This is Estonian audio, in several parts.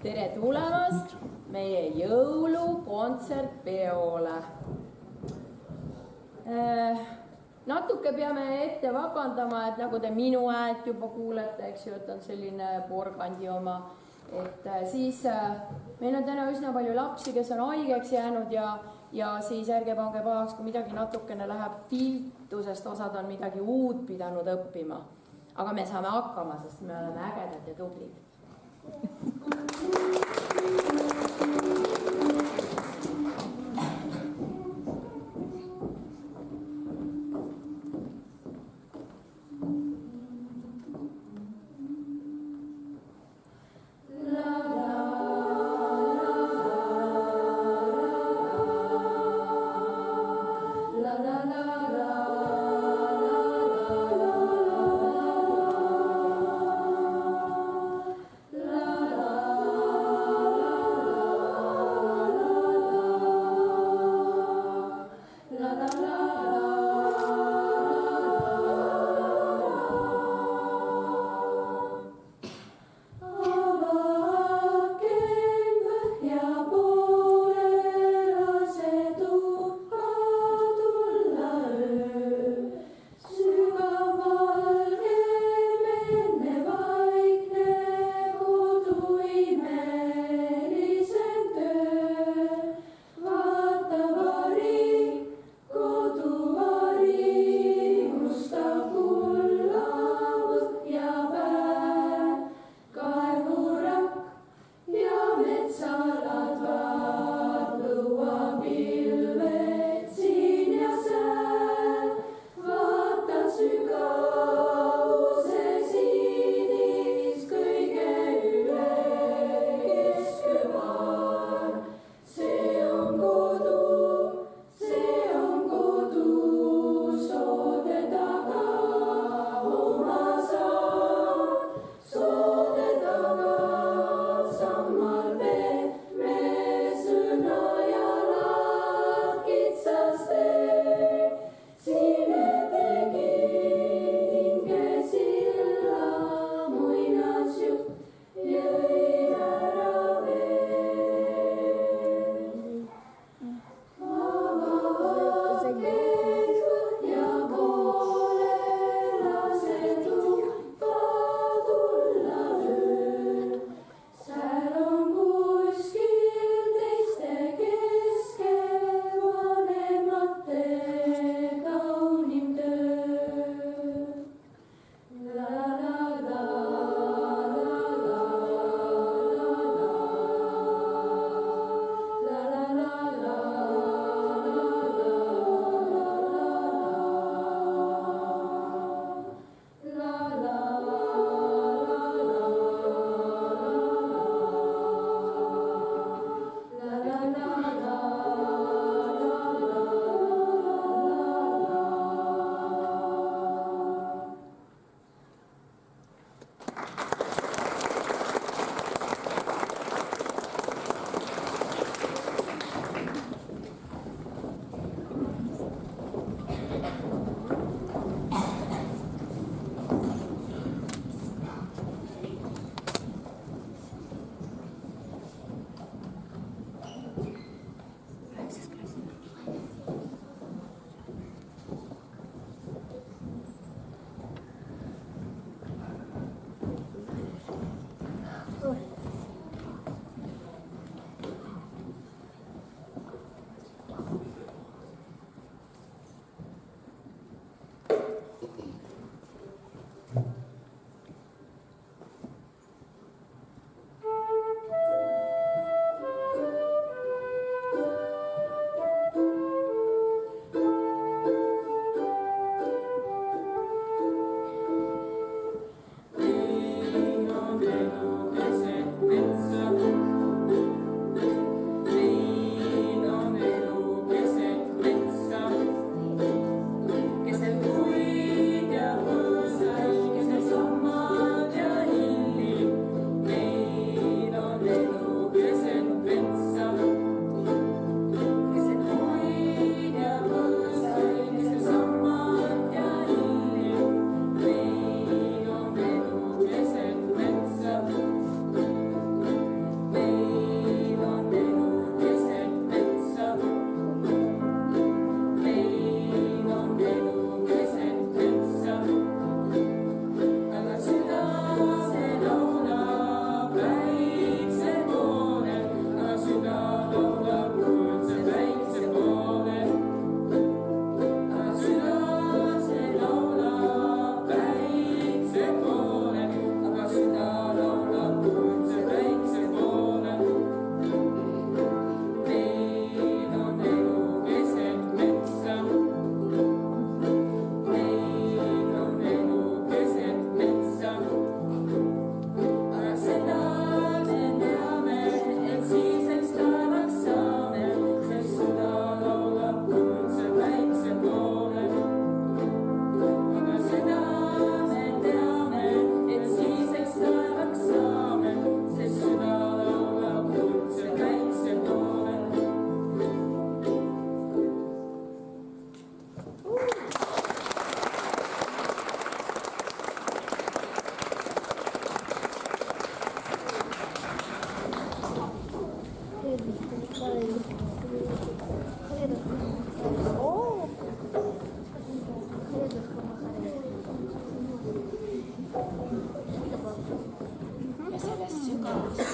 Tere tulemast meie jõulukontsertpeole. Natuke peame ette vabandama, et nagu te minu häält juba kuulete, eks ju, et on selline porgandi oma. Et siis meil on täna üsna palju lapsi, kes on haigeks jäänud ja siis ärge pange pahaks, kui midagi natukene läheb viltu, sest osad on midagi uut pidanud õppima. Aga me saame hakkama, sest me oleme ägedad ja tublid.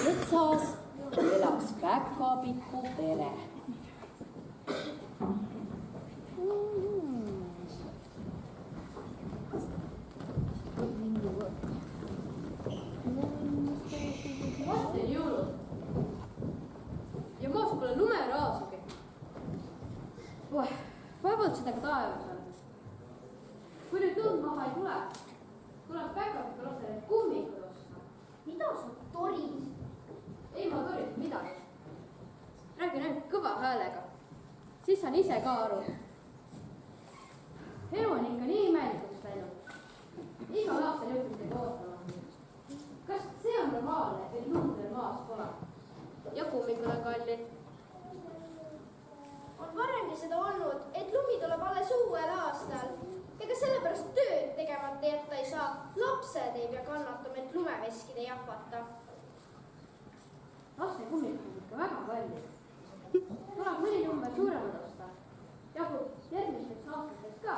metsas elas päkapiku pere. Varsti on jõulud ja maas pole lumeraasugi. Vaevalt seda ka taevas on. Kui nüüd lund maha ei tule, tuleb päkapiku lastele kummikud osta. Mida sa torid? Ei ma torid midagi. Räägin ainult kõva häälega. Siis saan ise ka aru. Elu on ikka nii imelikuks läinud. Igal aastal jõudnud midagi ootama. Kas see on normaalne, et lundel maas pole? Ja kummikud on kallid. On varemgi seda olnud, et lumi tuleb alles uuel aastal. Ega sellepärast tööd tegemata jätta ei saa. Lapsed ei pea kannatama, et lumeveskid ei ahvata. Laste kummikud on ikka väga kallid. Tuleb mõni number suuremad osta. Jagub järgmisteks aastateks ka.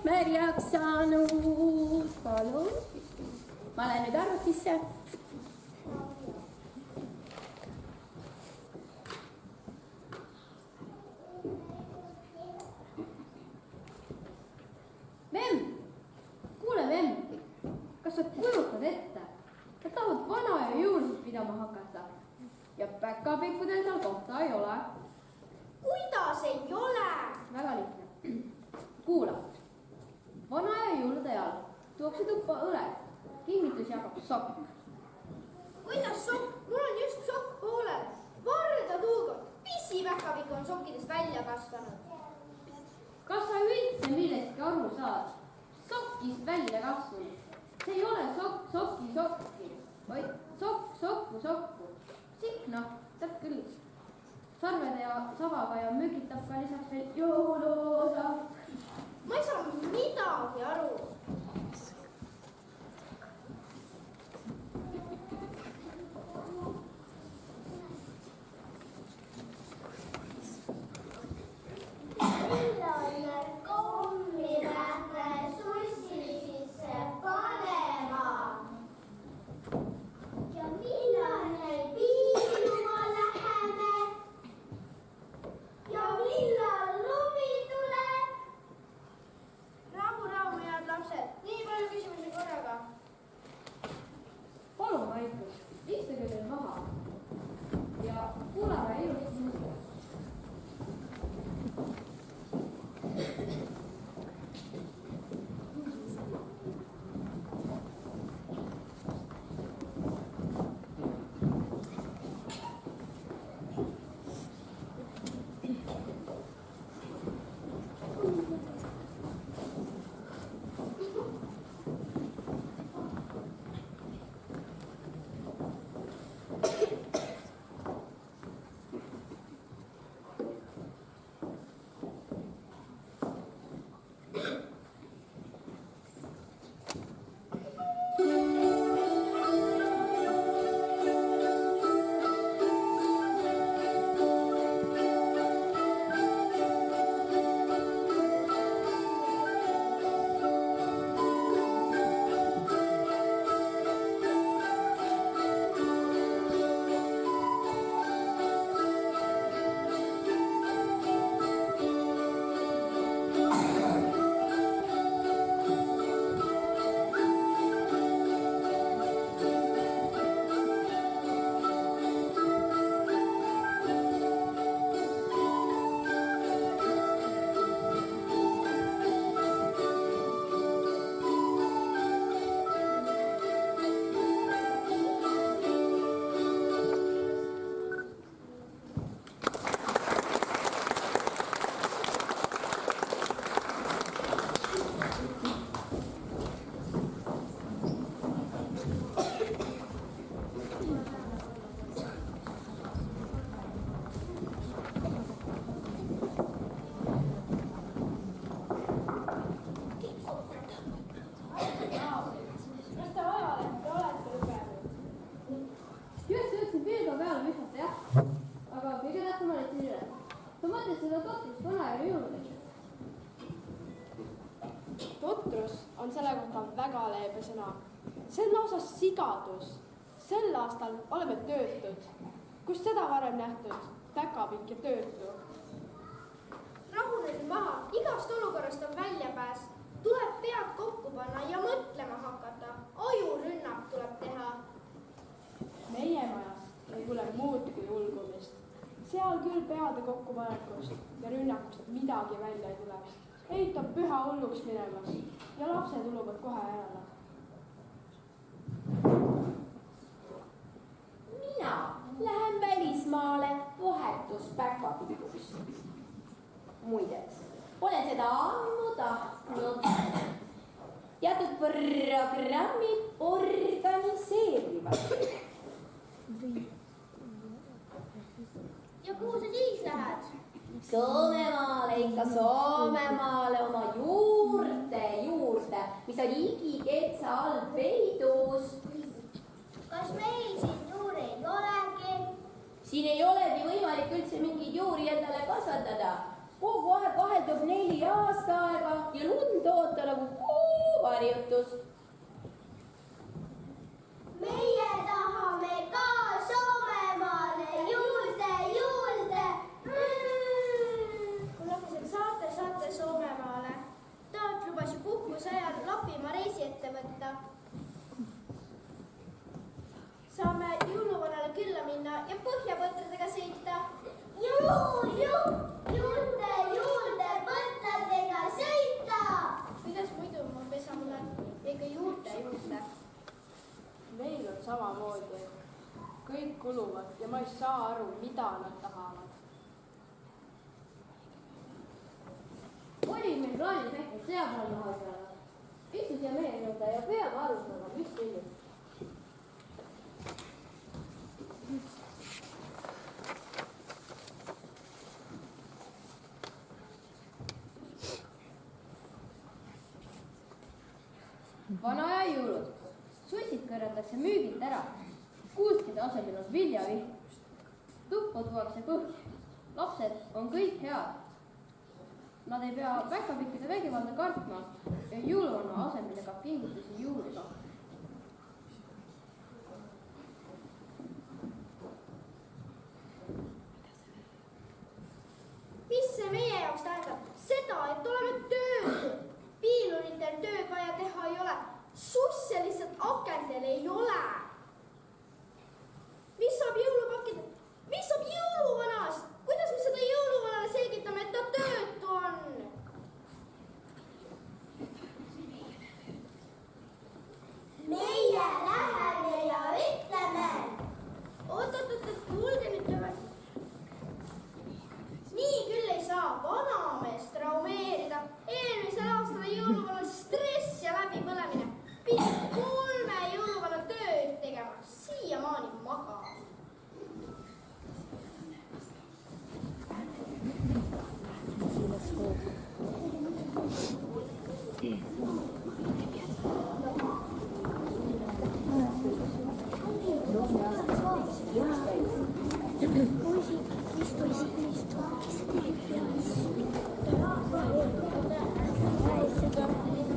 märjaks saanud. Palun. Ma lähen nüüd arvutisse. Vemm, kuule Vemm, kas sa kujutad ette, et tahad vana ja juurdeid pidama hakata ja päkapikkudel seal kohta ei ole? Kuidas ei ole? Väga lihtne. Kuula, vana ja juurde ajal tuuakse tuppa õled, kingitus jagab sokk. Kuidas sokk? Mul on just sokk poolel. Varda tuuga, pisipäkapikk on sokkidest välja kasvanud. Kas sa üldse millestki aru saad? Sokkist välja kasvanud. See ei ole sokki, vaid sokku. Noh, tead küll. Sarvede ja savaga ja müügitab ka lisaks veel jõulusak. Ma ei saa midagi aru. Millal kommilähme sussi sisse panema? Ja millal piilu seda totrust vanaema jõuludeks? Totrus on selle kohta väga leebe sõna. See on lausa sigadus. Sel aastal oleme töötud. Kust seda varem nähtud? Täkapikk ja töötu. Rahune nüüd maha, igast olukorrast on väljapääs. Tuleb pead kokku panna ja mõtlema hakata. Ajurünnak tuleb teha. Meie majas ei tule muud kui ulgumist. Seal küll peade kokkupanekust ja rünnakust midagi välja ei tule. Eit on püha hulluks minemas ja lapsed uluvad kohe järele. Mina lähen välismaale vahetuspäkapikuks. Muideks, olen seda ammu tahtnud. Teatud programmid organiseerivad. Ja kuhu sa siis lähed? Soomemaale, ikka Soomemaale oma juurte juurde, mis on igiketsa all peidus. Kas meil siin juuri ei olegi? Siin ei olegi võimalik üldse mingeid juuri endale kasvatada. Kogu aeg vaheldub 4 aastaaega ja lund oota nagu kuuvarjutus. Meie tahame ka Soomemaale juurde. Kui lapsed saate Soomemaale. Taat lubas ju puhkuse ajal Lapimaa reisi ette võtta. Saame jõuluvanale külla minna ja põhjapõtradega sõita. Juurde põtradega sõita. Kuidas muidu ma pesama lähen? Ega juurde. Meil on samamoodi. Kõik kuluvad ja ma ei saa aru, mida nad tahavad. Oli meil plaanis äkki seapalu maha peale. Istu siia meie juurde ja peame arutama, mis sünnib. Vana aja jõulud. Sussid kõrvatakse müügilt ära. Kuuskide asemel on viljavihm. Tuppu tuuakse põhja. Lapsed on kõik head. Nad ei pea päkapikkide vägivalda kartma ja jõuluvana asemel ega kingitusi juurde. Mis see meie jaoks tähendab? Seda, et oleme töötud. Piiluritel tööd vaja teha ei ole. Susse lihtsalt akendel ei ole. Mis saab jõulupakkidel? Mis saab jõuluvanast? Kuidas me seda jõuluvanale selgitame, et ta töötu on? Meie läheme ja ütleme. Oot, kuulge nüüd tagasi. Nii küll ei saa vanameest traumeerida. Eelmisel aastal jõuluvanal stress ja läbipõlemine. Pidi 3 jõuluvana tööd tegema. Siiamaani magab.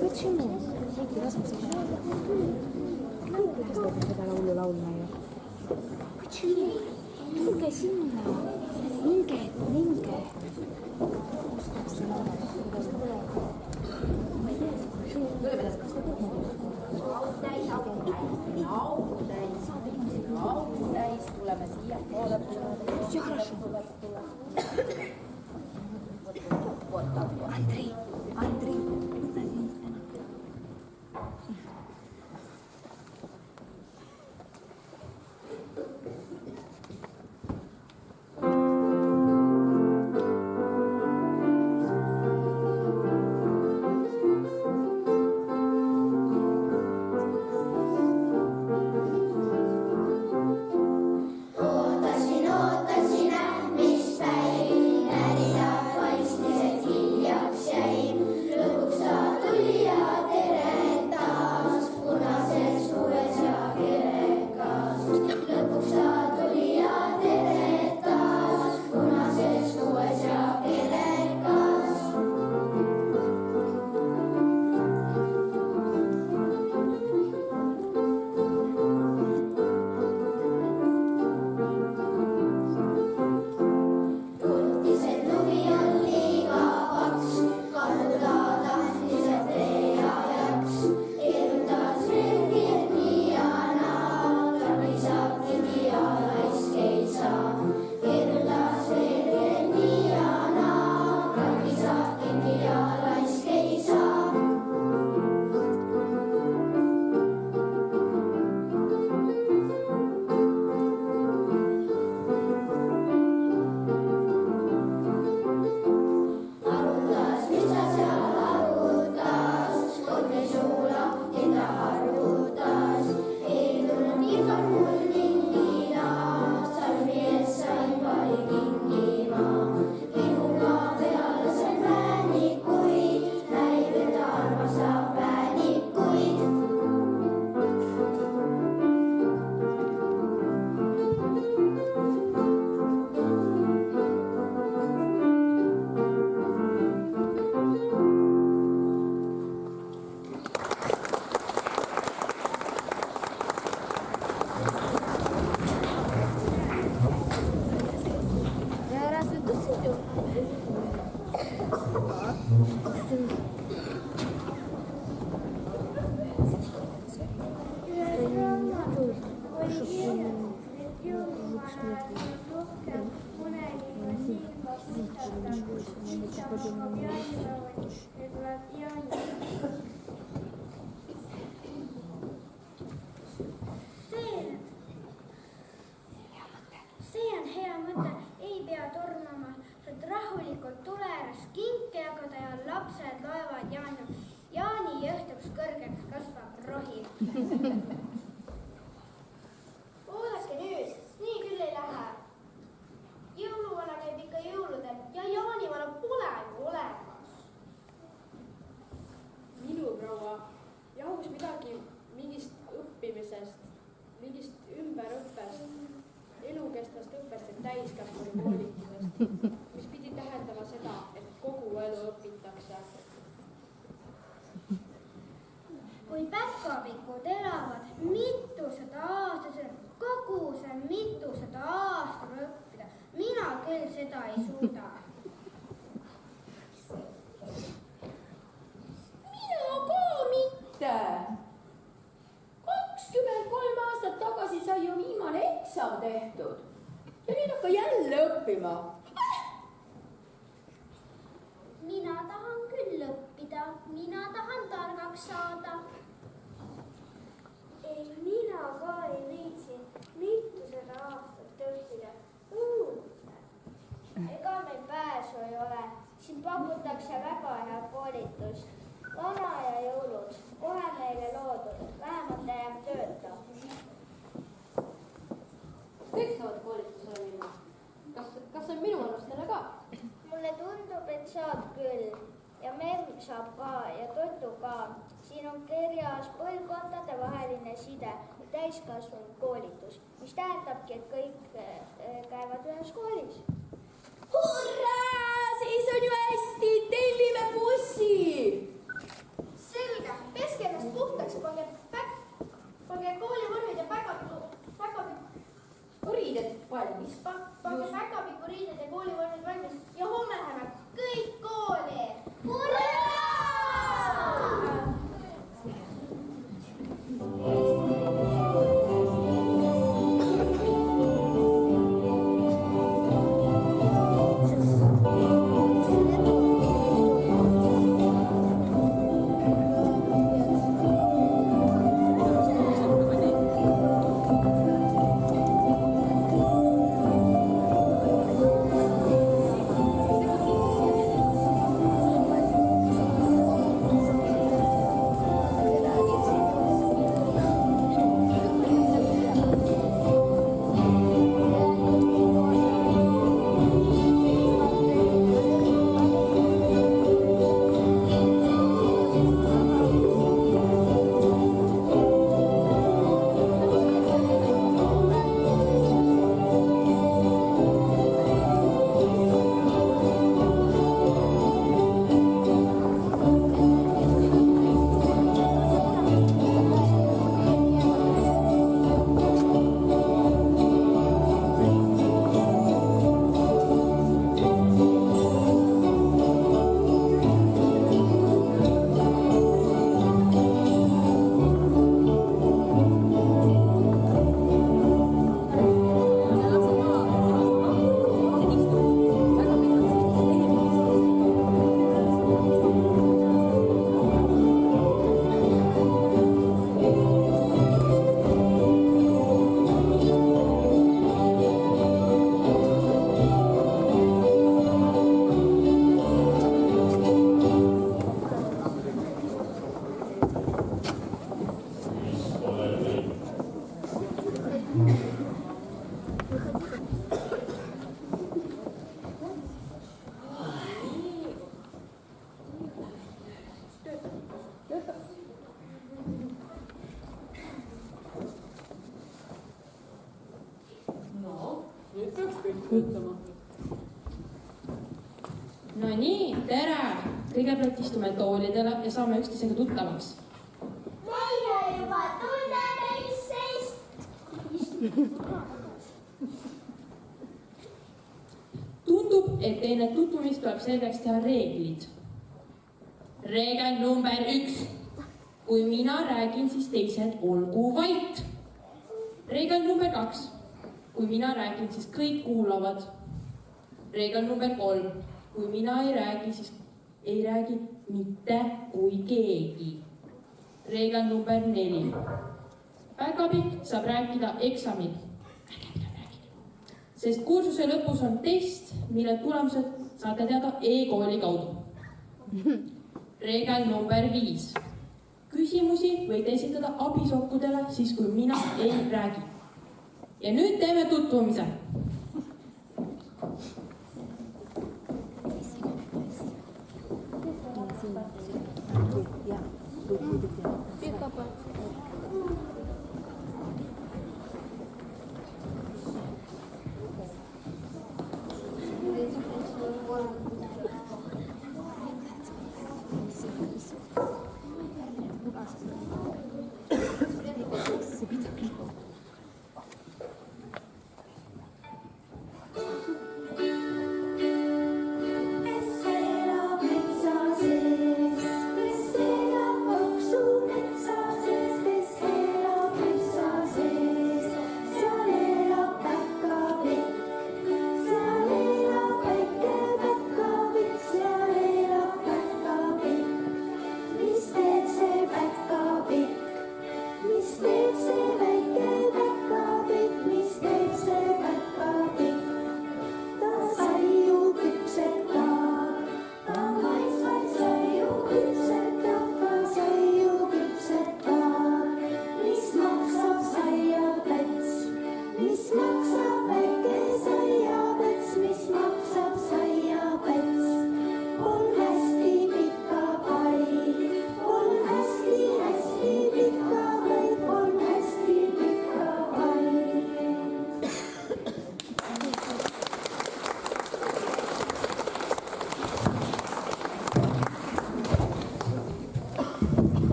Почему? Раз мы сначала когда laulma ju. Почему? Minge sinna. Minge. Täis, tuleme siia poole. Все хорошо. Андрей. Ootasin, mis päiv lapsed loevad Jaani jõhtuks kõrgeks kasvab rohi. Oodake nüüd, nii küll ei lähe. Jõuluvana käib ikka jõuludel ja jaanivana pole ju olemas. Minu proua jahus midagi mingist õppimisest, mingist ümberõppest, elukestvast õppest ja täiskasvanu koolitusest, mis pidi tähendama seda, et kogu elu õpitakse. Kui päkapikud elavad mitusada aastat, kogu see mitusada aastat õppida, mina küll seda ei suuda. Mina ka mitte. 23 aastat tagasi sai ju viimane eksam tehtud. Ja nüüd hakka jälle õppima. Mina tahan küll õppida, mina tahan targaks saada. Ei, mina ka ei viitsi mitusada aastat õppida. Ega meil pääsu ei ole, siin pakutakse väga head koolitust. Vana ja jõulud, kohe meile loodud, vähemalt jääb tööta. Kõik saavad koolitusele minna. Kas on minu arvustele ka? Mulle tundub, et saab küll ja memm saab ka ja Totu ka. Siin on kirjas põlvkondade vaheline side ja täiskasvanud koolitus, mis tähendabki, et kõik käivad ühes koolis. Hurraa! Siis on ju hästi! Tellime bussi! Selge, peske ennast puhtaks, pange koolivormid ja Riided valmis. pange päkapikuriided ja koolivormid valmis ja homme läheme kõik kooli. Hurraa! No nii, tere! Kõigepealt istume toolidele ja saame üksteisega tuttavaks. Meie juba tunneme üksteist. Tundub, et enne tutvumist tuleb selgeks teha reeglid. Reegel number 1. Kui mina räägin, siis teised olgu vait. Reegel number 2. Kui mina räägin, siis kõik kuulavad. Reegel number 3. Kui mina ei räägi, siis ei räägi mitte kui keegi. Reegel number 4. Päkapikk saab rääkida eksamil. Sest kursuse lõpus on test, mille tulemused saate teada e-kooli kaudu. reegel number 5. Küsimusi võite esitada abisokkudele siis, kui mina ei räägi. Ja nüüd teeme tutvumise.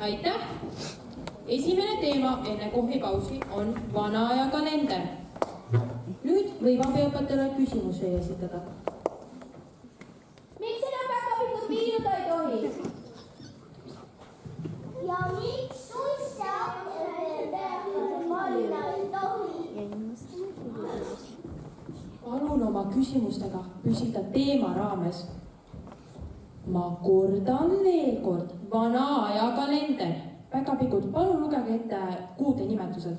Aitäh! Esimene teema enne kohvipausi on vana aja kalender. Nüüd võib abiõpetajale küsimusi esitada. Miks sinna päkapikud viiluda ei tohi? Ja miks sussa panna ei tohi? Palun oma küsimustega püsida teema raames. Ma kordan veel kord, vana aja kalender. Päkapikud, palun lugege ette kuude nimetused.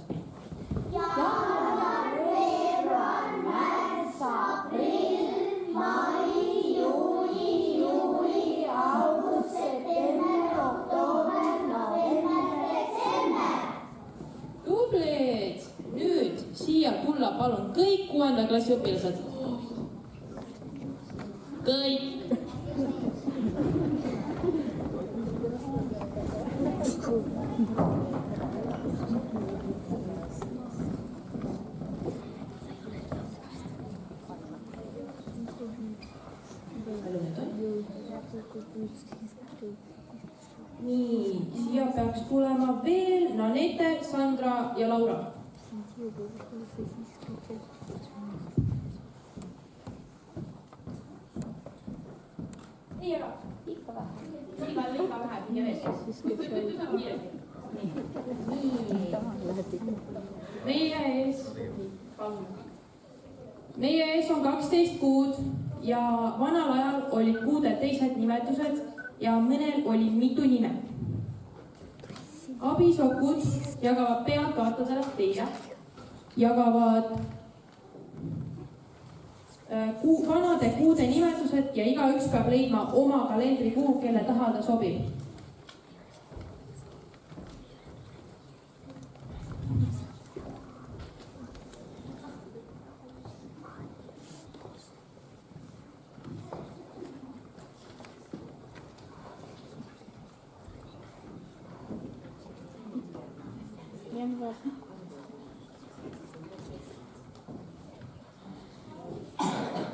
Jaanuar, veebruar, märts, aprill, mai, juuli, august, september, oktoober, november, detsember. Tublid! Nüüd siia tulla palun kõik 6. klassi õpilased. Kõik. Nii, siia peaks tulema veel Nanette, Sandra ja Laura. Ei aga, ikka vähe. Ikka vähe, minge veel. Meie ees on 12 kuud ja vanal ajal olid kuudel teised nimetused ja mõnel oli mitu nime. Abisokud jagavad pealtvaatajatele teile, jagavad vanade kuude nimetused ja igaüks peab leidma oma kalendrikuu, kelle taha ta sobib.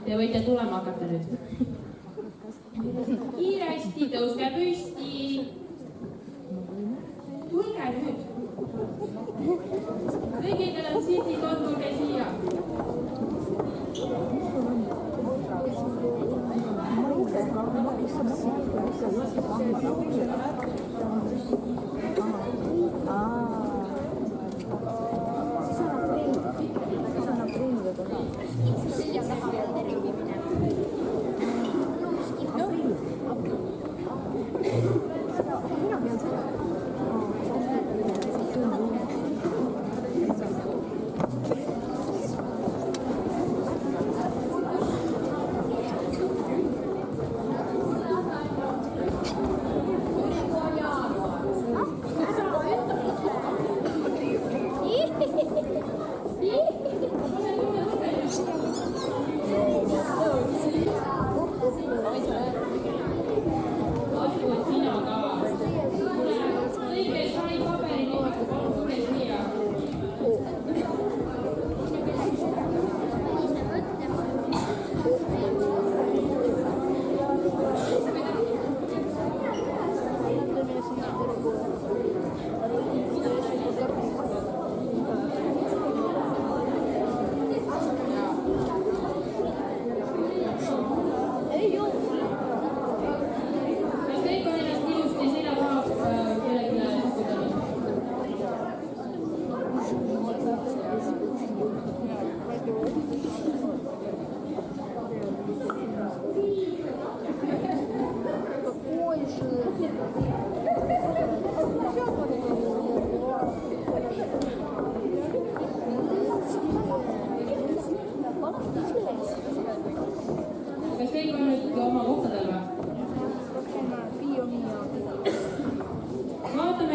Te võite tulema hakata nüüd. Kiiresti, tõuske püsti. Tulge nüüd. Kõigil on sildid, tulge siia.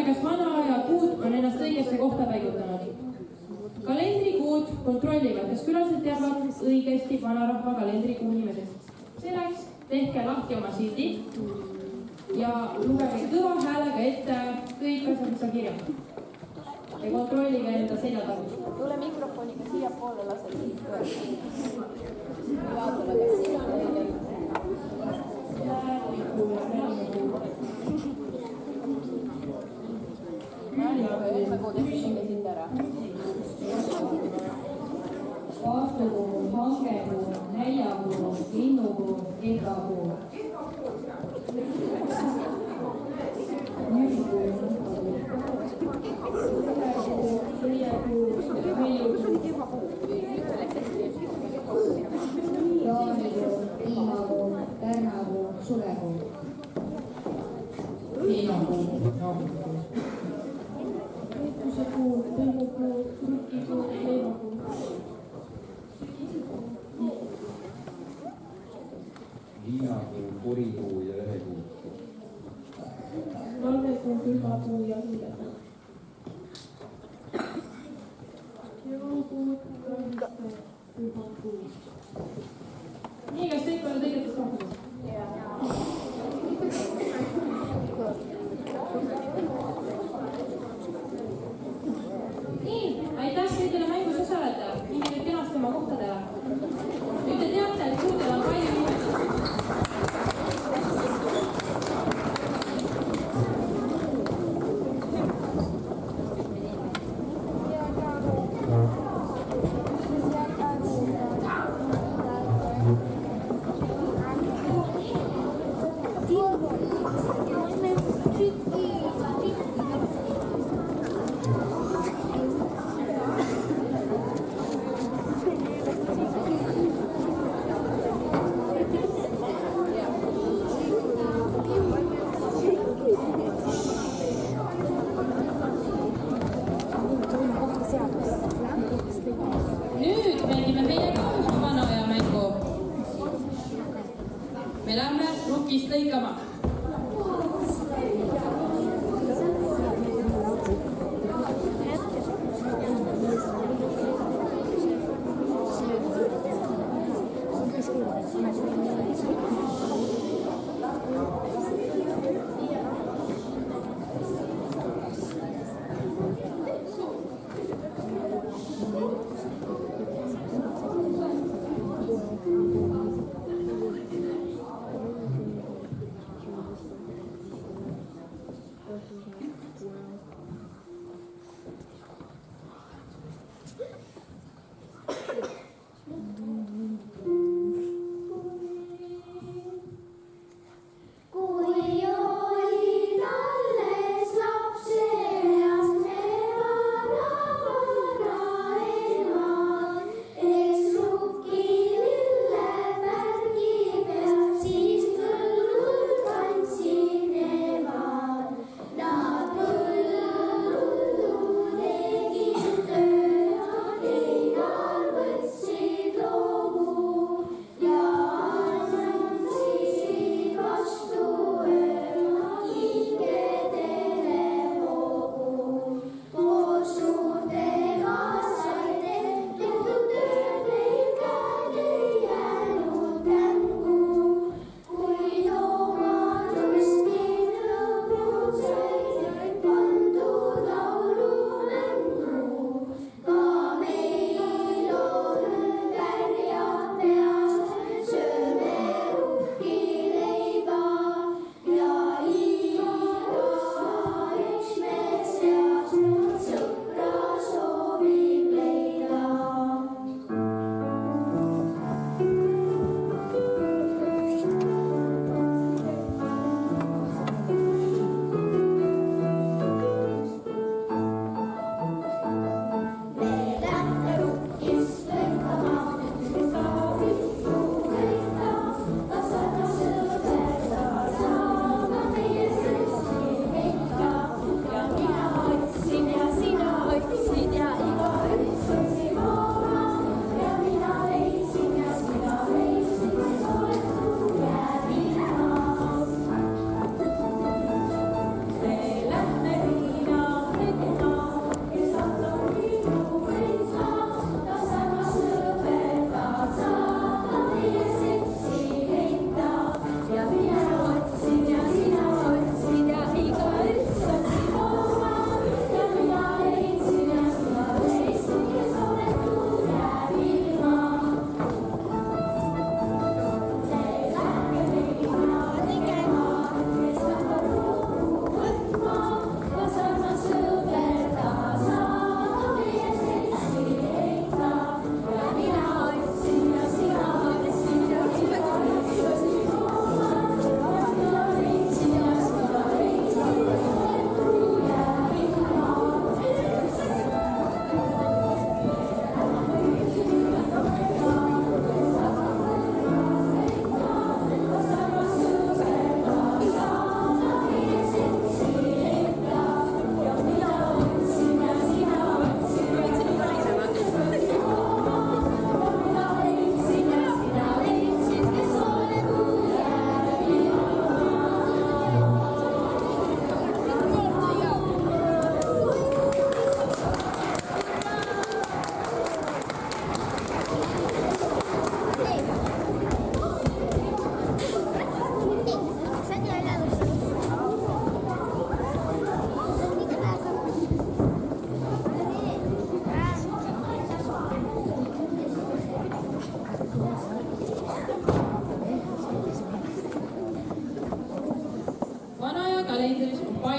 kas vana aja kuud on ennast õigesse kohta paigutanud. Kalendrikuud kontrollivad, kas külalised teavad õigesti vanarahva kalendrikuu nimedest. Selleks tehke lahti oma sildid ja lugege kõva häälega ette kõik asjad, mis on kirjas. Ja kontrollige enda selja tagus. Tule mikrofoniga siia poole, lase siit. Vaatame, kas siin on õige. Aastakuu, hangekuu, näljakuu, linnukuu, ekakuu. jaanikuu, piimakuu, tärnakuu, suvekuu. Heinakuu, jaanikuu. Kütusekuu, tõmbukuu, trukkikuu, leivakuu. Viinakuu, purikuu ja lehekuu. Talvekuu, külmakuu ja hiilekuu. Jõulukuu, kõrgkuu, pühakuu. Nii, kas kõik olid õigetest kohtadest? Nii, aitäh kõigile mängus osaleda. Minge nüüd kenasti oma kohtadele. Nüüd te teate, et kuudel on palju nimetusi.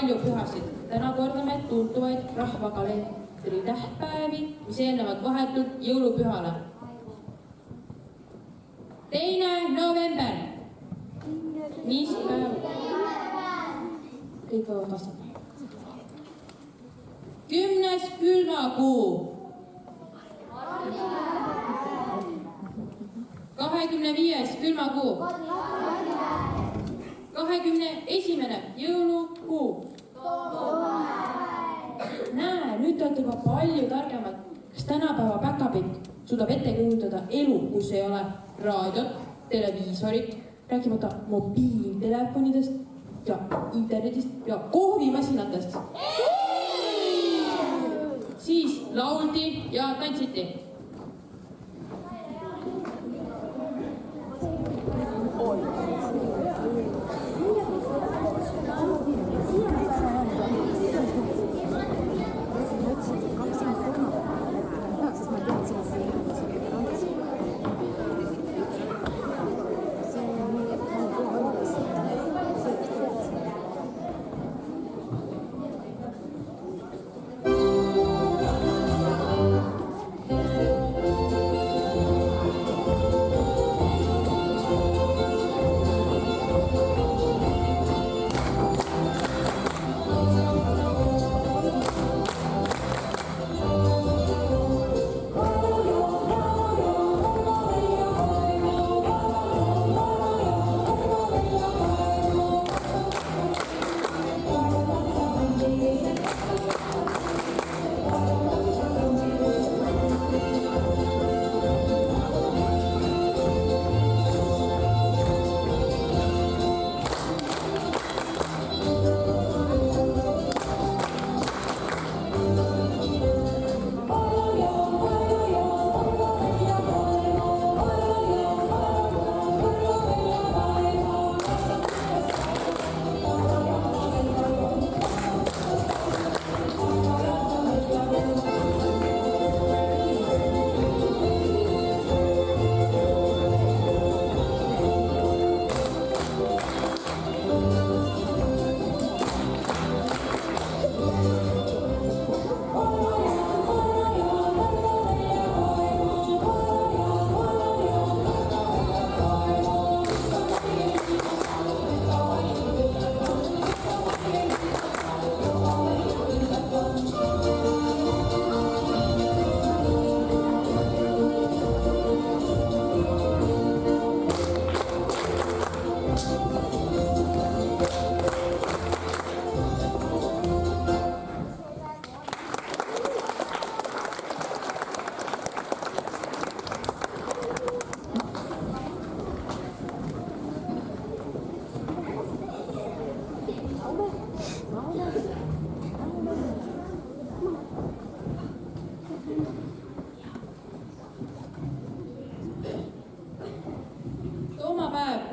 palju pühasid. Täna kordame tuntuvaid rahvakalendri tähtpäevi, mis eelnevad vahetult jõulupühale. 2. november. Mis päev? Kõik võivad vastata. 10. külmakuu. 25. külmakuu. 21. jõulukuu. Näe, nüüd te olete juba palju targemad. Kas tänapäeva päkapikk suudab ette kujutada elu, kus ei ole raadiot, televiisorit, rääkimata mobiiltelefonidest ja internetist ja kohvimasinatest? Siis lauldi ja tantsiti.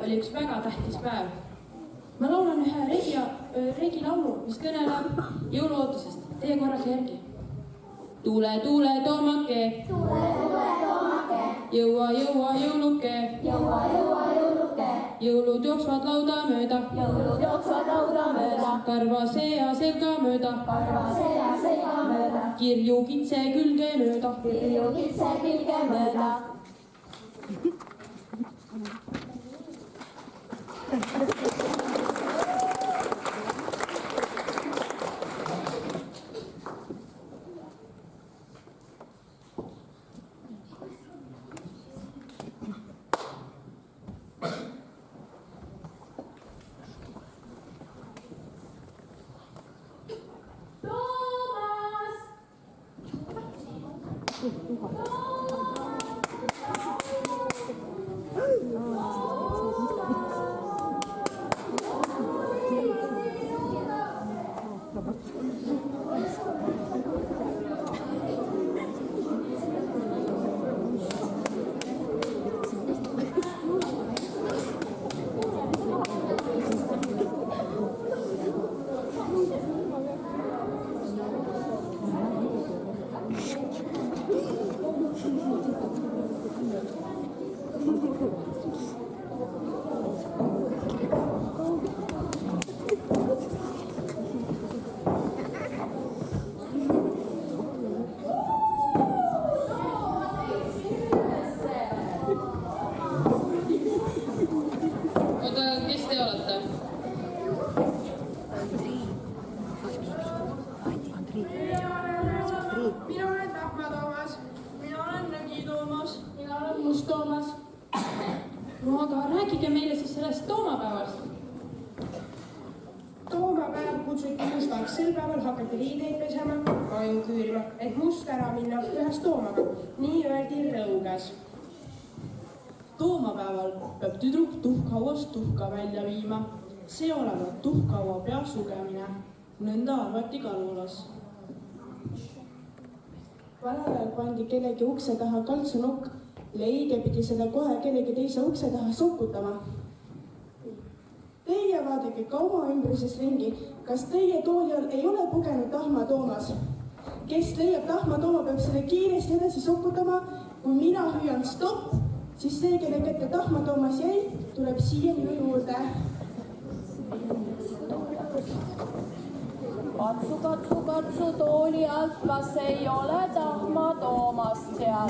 Oli üks väga tähtis päev. Ma laulan ühe regilaulu, mis kõneleb jõuluootusest. Teie korrake järgi. Tule, tule, toomake. Jõua, jõua, jõuluke. Jõulud jooksvad lauda mööda. Karva sea selga mööda. Kirju kitse külge mööda. mina olen Tahma Toomas. mina olen Nõgi Toomas. mina olen Must Toomas. no aga rääkige meile siis sellest toomapäevast. Toomapäev kutsuti mustaks, sel päeval hakati riideid pesema, aju küürima, et must ära minna ühes toomaga. nii öeldi rõuges. Toomapäeval peab tüdruk tuhkhauast tuhka välja viima. See olevat tuhkhaua pea sugemine. Nõnda arvati Kalulas. Vanal ajal pandi kellegi ukse taha kaltsunukk. Leige pidi seda kohe kellegi teise ukse taha sokutama. Teie vaadake ka oma ümbruses ringi. Kas teie tooli all ei ole pugenud Tahma Toomas? Kes leiab Tahma Tooma, peab selle kiiresti edasi sokutama. Kui mina hüüan stopp, siis see, kelle kätte Tahma Toomas jäi, tuleb siia minu juurde. Katsu tooli alt, kas ei ole Tahma Toomast seal?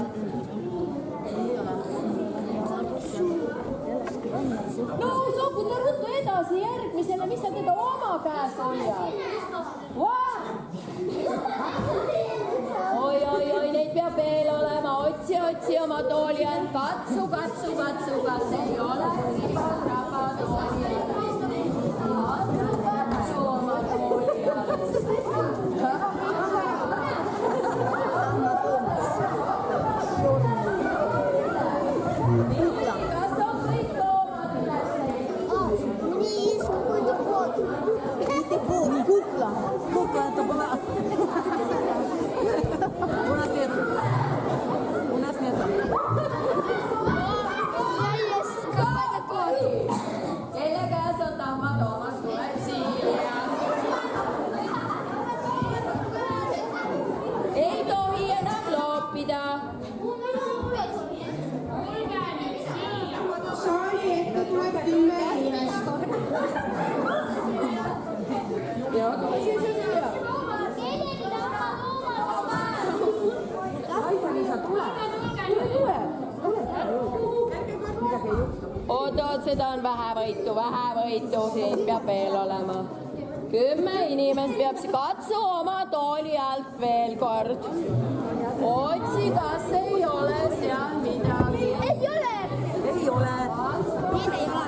No sokuta ruttu edasi järgmisele, mis sa teda oma käes hoiad? Oi, neid peab veel olema. Otsi oma tooli alt. Katsu, kas ei ole raba tooli alt. Katsu oma tooli alt. Kas on kõik toomad üles? Мне есть какой-то кот. Кукла, это была. У нас нет. Kelle käes on Tahma Toomas, tuleb siia. Ei tohi enam loopida. Saali ette tuleb 10 inimest. Ja, tule siia. Oot, seda on vähevõitu, siin peab veel olema. 10 inimest peab, katsu oma tooli alt veel kord. Otsi, kas ei ole seal midagi. Ei ole. Ei ole. Mis ei ole?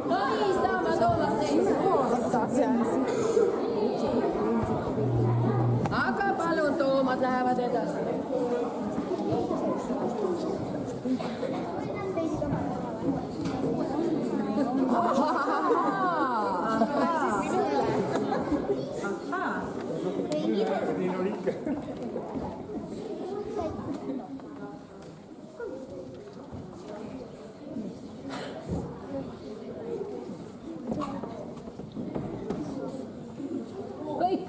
No niin, Tahma Toomas teist. Aga palun, toomad lähevad edasi. Kõik.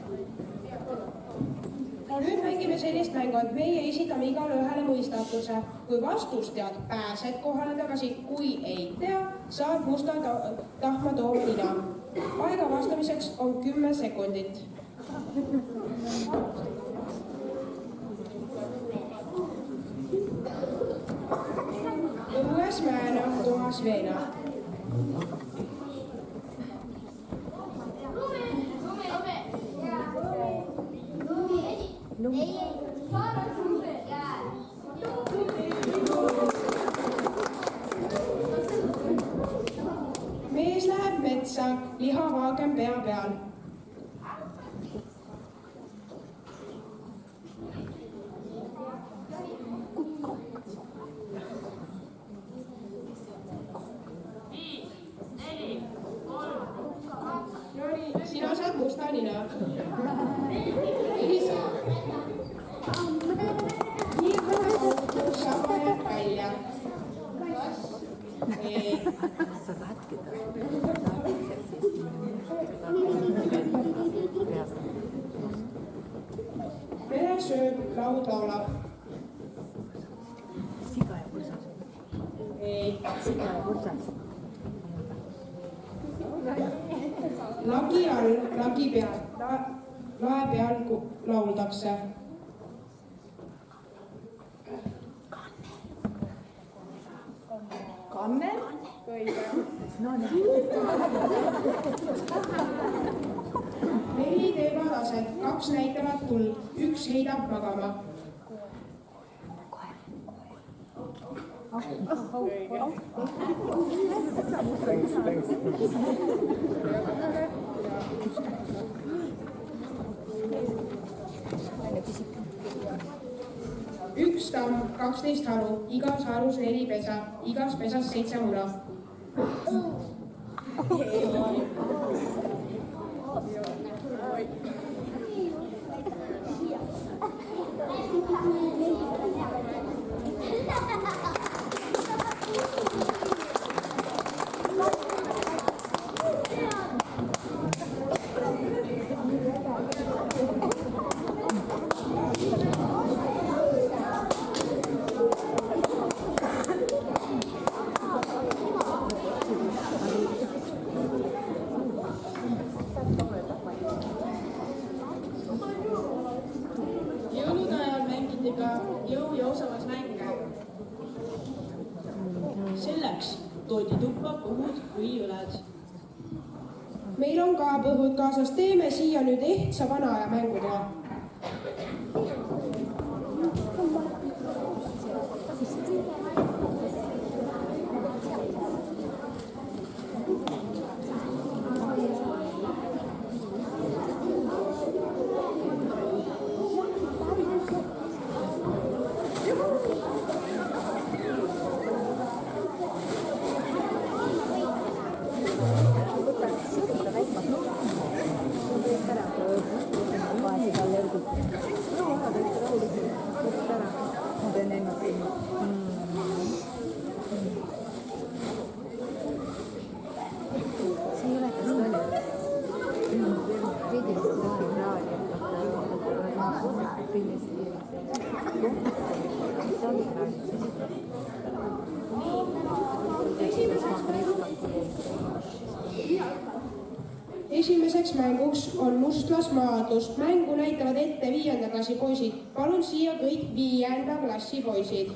Nüüd mängime sellist mängu, et meie esitame igale ühele mõistatuse. Kui vastust tead, pääsed kohale tagasi. Kui ei tea, saad musta Tahma Tooma nina. Aega vastamiseks on 10 sekundit. Õues mäena, toas veena. Mees läheb metsa, lihavaagem pea peal. Sina saad musta nina. Nii väga ootus. pere sööb, laud laulab. siga ja põrsas. ei. siga ja põrsas. lagi all, lagi peal, lae peal lauldakse. kannel. no nii. 4 teevad aset, 2 näitavad tuld, 1 heidab magama. Üks tamm, 12 haru, igas harus 4 pesa, igas pesas 7 muna. Jõulude ajal mängiti ka jõu- ja osavasmänge. Selleks toodi tuppa põhud või õled. Meil on ka põhud kaasas, teeme siia nüüd ehtsa vana aja mängutoa. Esimeseks mänguks on mustlasmaadlus. Mängu näitavad ette 5. klassi poisid. Palun siia kõik 5. klassi poisid.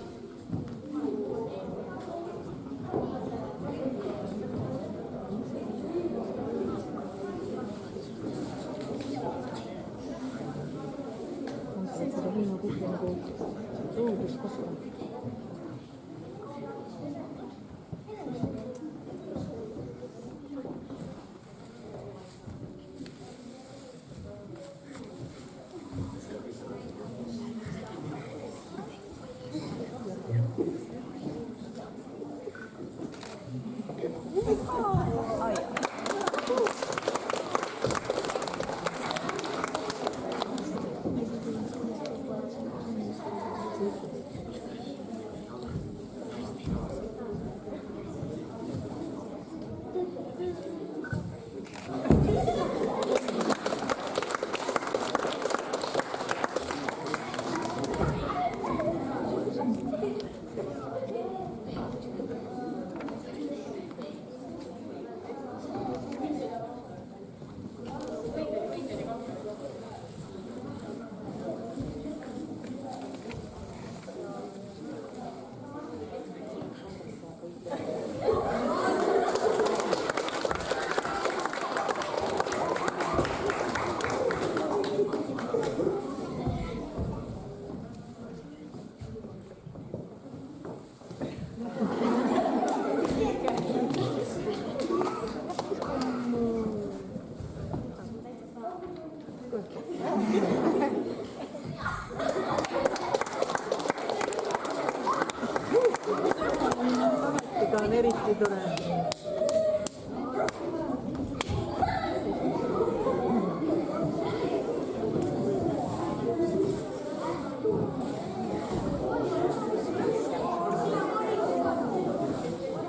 on eriti tore.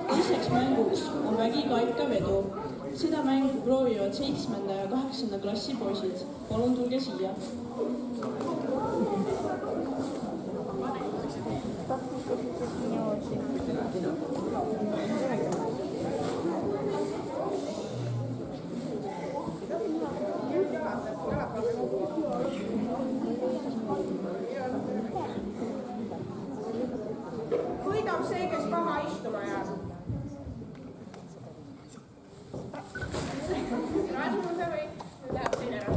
Teiseks mänguks on vägiga ikka vedu. Seda mängu proovivad 7. ja 8. klassi poisid. Palun tulge siia. Võidab see, kes maha istuma jääb. Rasmuse või läheb teine ära?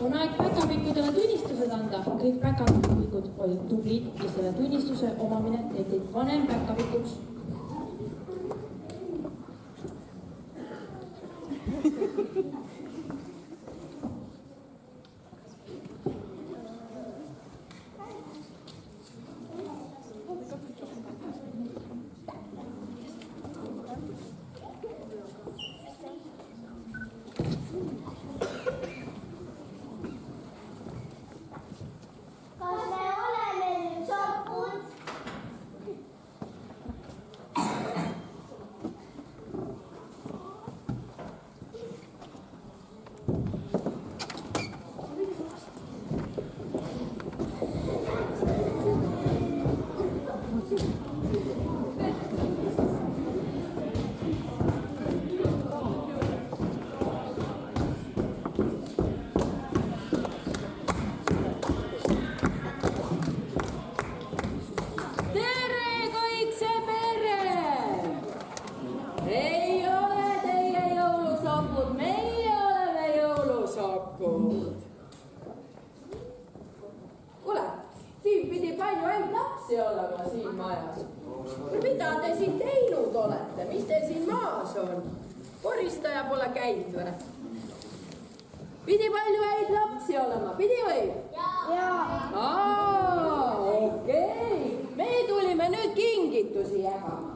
On aeg päkapikkudele tunnistused anda. Kõik päkapikud olid tublid ja selle tunnistuse omamine teeb teid vanem päkapikuks. Kuule, siin pidi palju ainult lapsi olema siin majas. Mida te siin teinud olete? Mis te siin maas on? Koristaja pole käinud või? Pidi palju häid lapsi olema, pidi või? Jaa. Okei. Me tulime nüüd kingitusi jagama.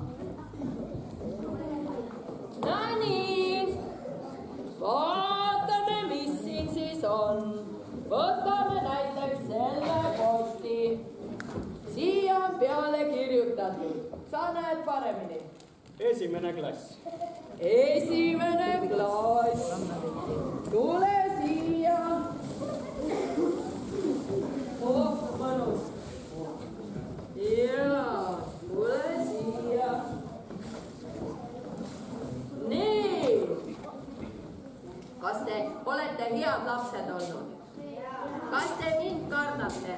Nonii. Vaatame, mis siin siis on. Võtame näiteks selle poti. Siia on peale kirjutatud. Sa näed paremini. Esimene klass. Esimene klass. Tule siia. Oh, mõnus. Jaa, tule siia. Nii. Kas te olete head lapsed olnud? Kas te mind kardate?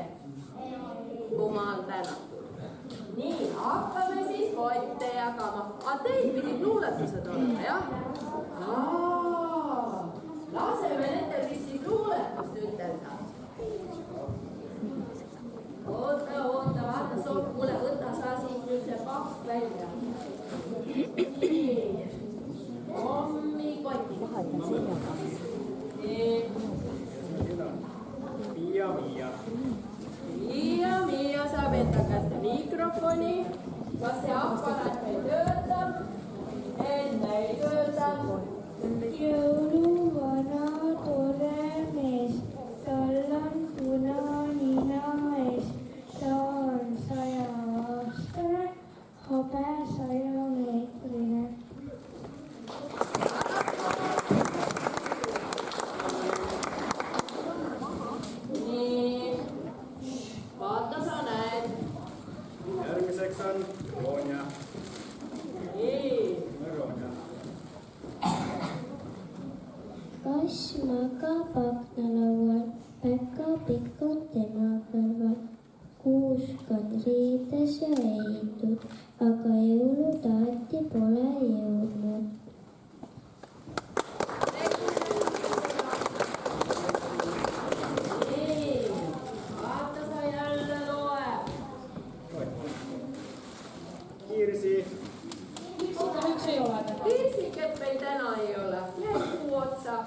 Jumal tänatud. Nii, hakkame siis kotte jagama. Aga teil pidid luuletused olema, jah? Laseme nendel siis luuletust ütelda. Oota, vaata, kuule, võta sa siit nüüd see pakk välja. Nii. Hommikott. Nii. Miia saab enda kätte mikrofoni. Kas see aparaat meil töötab? Enne ei tööta. Jõuluvana tore mees, tal on punanina ees. Ta on 100-aastane, habe 100-meetrine. Vaata, sa näed. Järgmiseks on Roonia. Nii. Roonia. Kass magab aknalaual, päkapikud tema kõrval, kuuskond riides ja heitud, aga jõulutaati pole jõudnud. Vaata, sa jälle loeb. Kirsi, Miks seda üldse ei ole täna? Kirsiket meil täna ei ole. Jääb kuu otsa.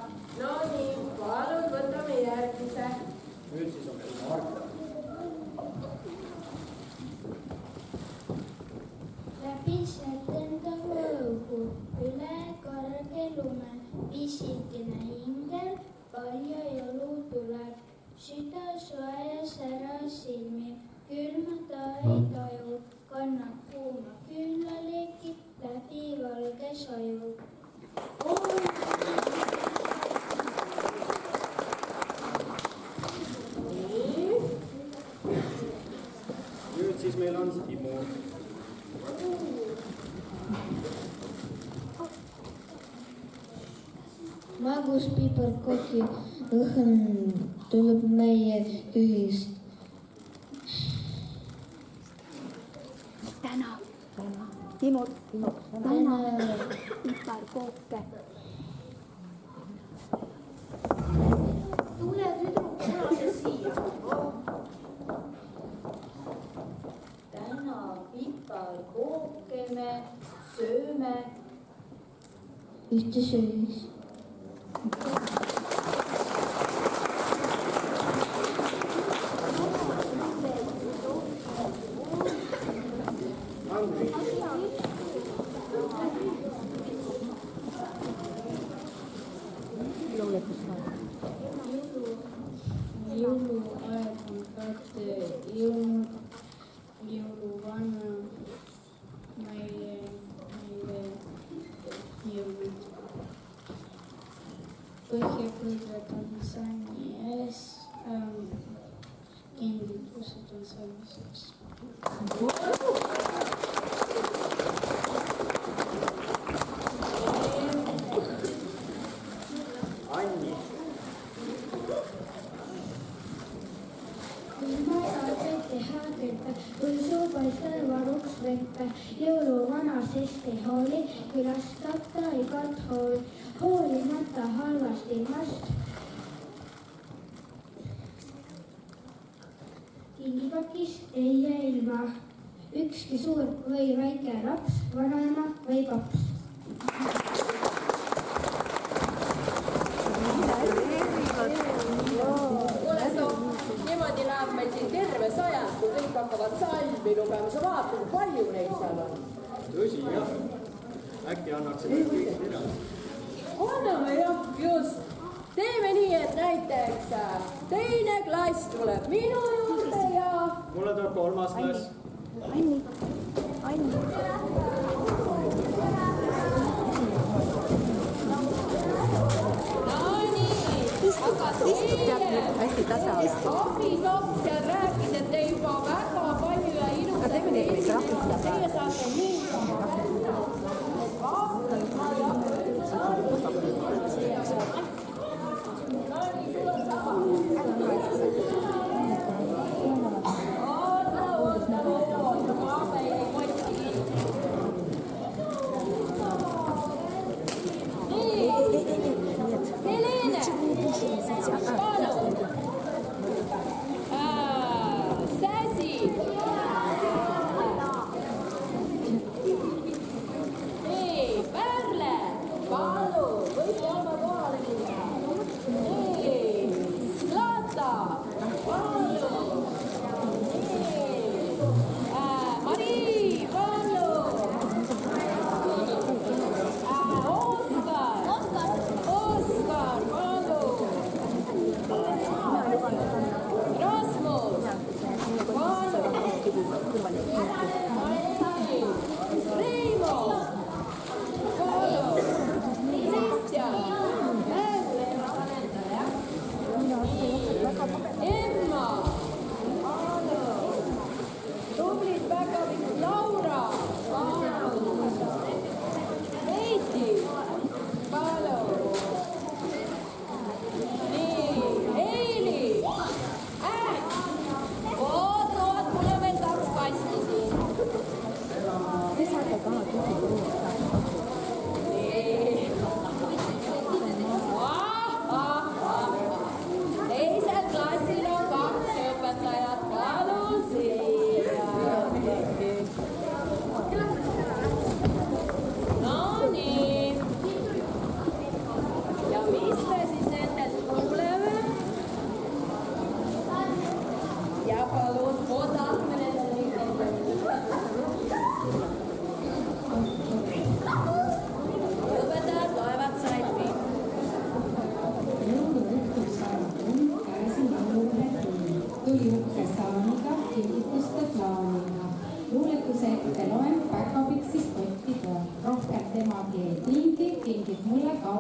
No nii, palun võtame järgmise. nüüd siis on meil Marta. Läbised enda võõgu üle kõrge lume, pisikene hingel, palju jõulu tuleb. Süda soe ja sära silmi, külma ta ei taju, kannab kuuma küünlalegi läbi valge saju. Nüüd siis meil on Timo. Magus piparkoki õhn tuleb meie ühist. Täna. Timo. Täna piparkooke. tule tüdruk kunagi siia. Täna piparkooke me sööme. Ühte söös. Andri, Jõuluaeg on kätte jõudnud, jõuluvana meile jõudnud. Põhjakõrged on sänni ees, kingitused on selliseks. Anni, kui suupaistel varuks vette, jõuluvana sest ei hooli, külastab ta igat hooli, hoolimata halvast ilmast. Kingipakis ei jää ilma ükski suur või väike laps, vanaema või paps. Kuule, niimoodi läheb meil siin terve sajand, kui kõik hakkavad salmi lugema. Sa vaata, kui palju neid seal on. tõsi jah. Äkki annaksime kõik midagi. Anname jah, just. Teeme nii, et näiteks teine klass tuleb minu juurde ja... Mulle tuleb 3. klass. Anni. Istub tead hästi tasa. Abisopp seal rääkis, et te juba väga palju ja ilusasti esinete. Teie saate niisama Helene! Palun! Säsi!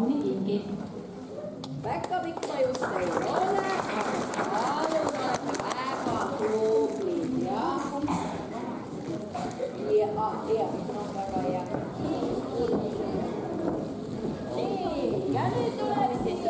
kaunikingi. Väga pikk ma just ei ole, aga palun olete väga tublid, jah. Ja, no väga hea. Nii, ja nüüd tuleb siis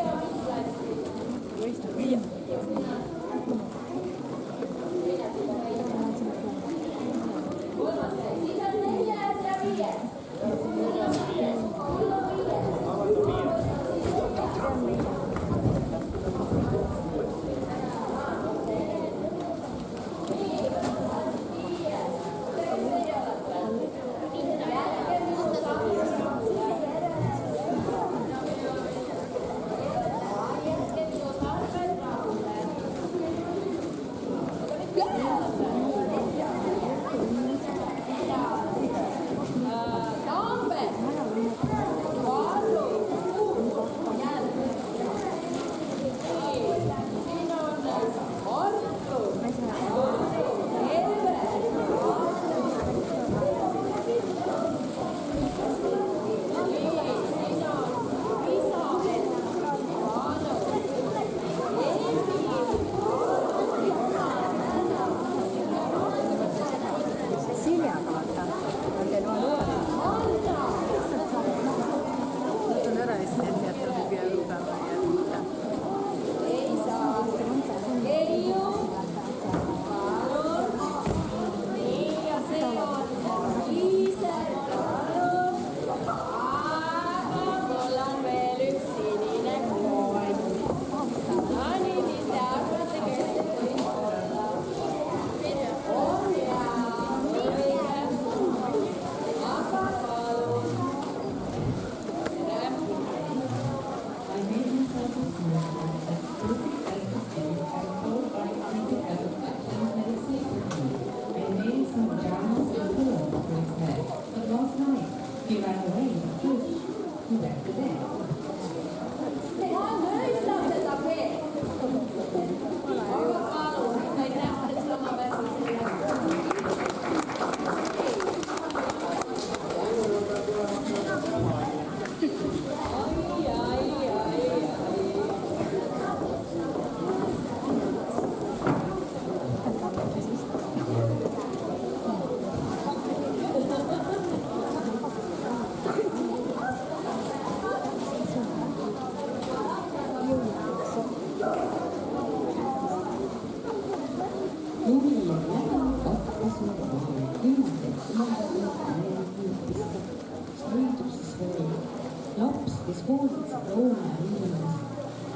laps, kes hoolitseb looma ja inimest,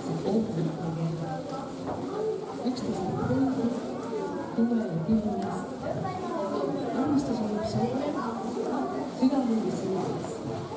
saab ootamata kella. 11. aprillil tuule ja kümnest. Armastus oleb sõber, süda lüües sõjas.